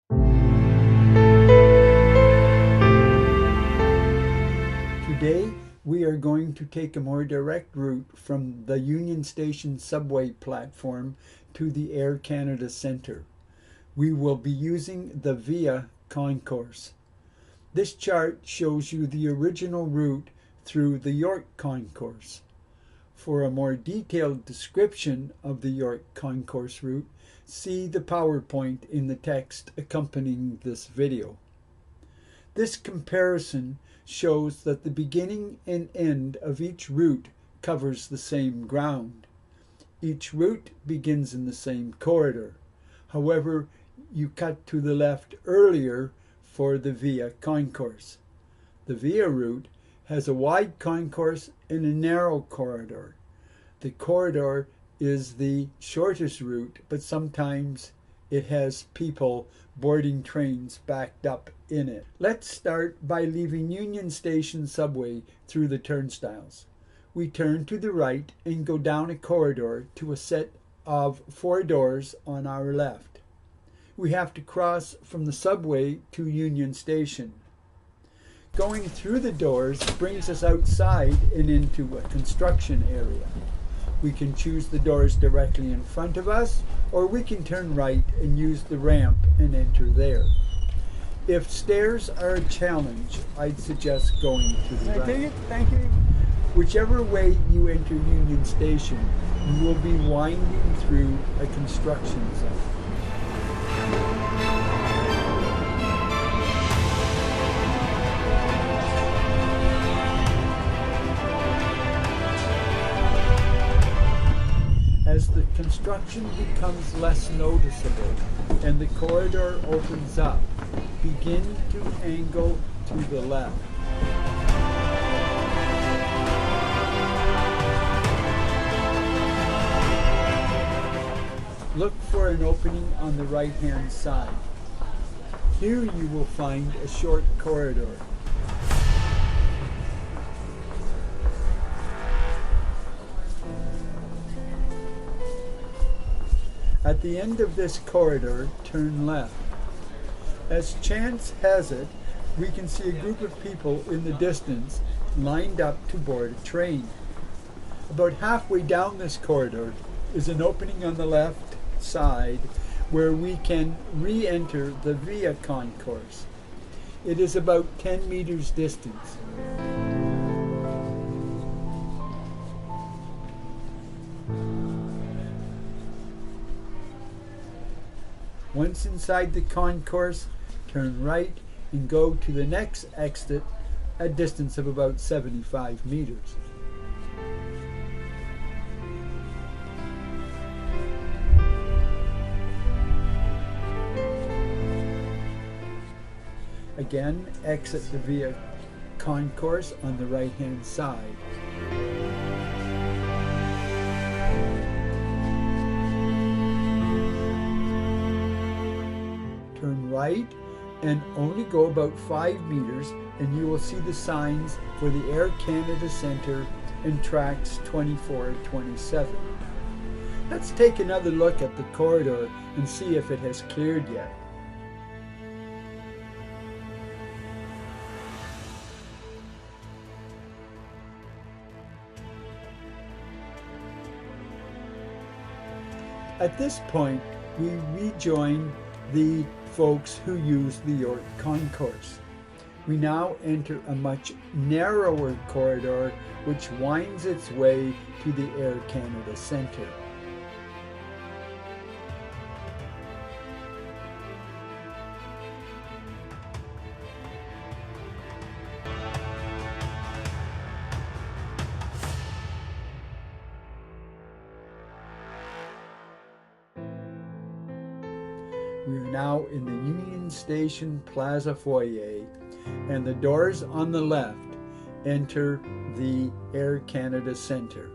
Today, we are going to take a more direct route from the Union Station subway platform to the Air Canada Centre. We will be using the Via Concourse. This chart shows you the original route through the York Concourse. For a more detailed description of the York Concourse route, see the PowerPoint in the text accompanying this video. This comparison shows that the beginning and end of each route covers the same ground. Each route begins in the same corridor. However, you cut to the left earlier for the Via Concourse. The Via route has a wide concourse and a narrow corridor. The corridor is the shortest route, but sometimes it has people boarding trains backed up in it. Let's start by leaving Union Station subway through the turnstiles. We turn to the right and go down a corridor to a set of 4 doors on our left. We have to cross from the subway to Union Station. Going through the doors brings us outside and into a construction area. We can choose the doors directly in front of us, or we can turn right and use the ramp and enter there. If stairs are a challenge, I'd suggest going to the right. Thank you. Whichever way you enter Union Station, you will be winding through a construction zone. As the construction becomes less noticeable and the corridor opens up, begin to angle to the left. Look for an opening on the right-hand side. Here you will find a short corridor. At the end of this corridor, turn left. As chance has it, we can see a group of people in the distance lined up to board a train. About halfway down this corridor is an opening on the left side where we can re-enter the Via Concourse. It is about 10 meters distance. Once inside the concourse, turn right and go to the next exit, a distance of about 75 meters. Again, exit the Via Concourse on the right-hand side. Turn right and only go about 5 meters and you will see the signs for the Air Canada Centre and tracks 24-27. Let's take another look at the corridor and see if it has cleared yet. At this point, we rejoin the folks who use the York Concourse. We now enter a much narrower corridor which winds its way to the Air Canada Centre. We are now in the Union Station Plaza foyer, and the doors on the left enter the Air Canada Centre.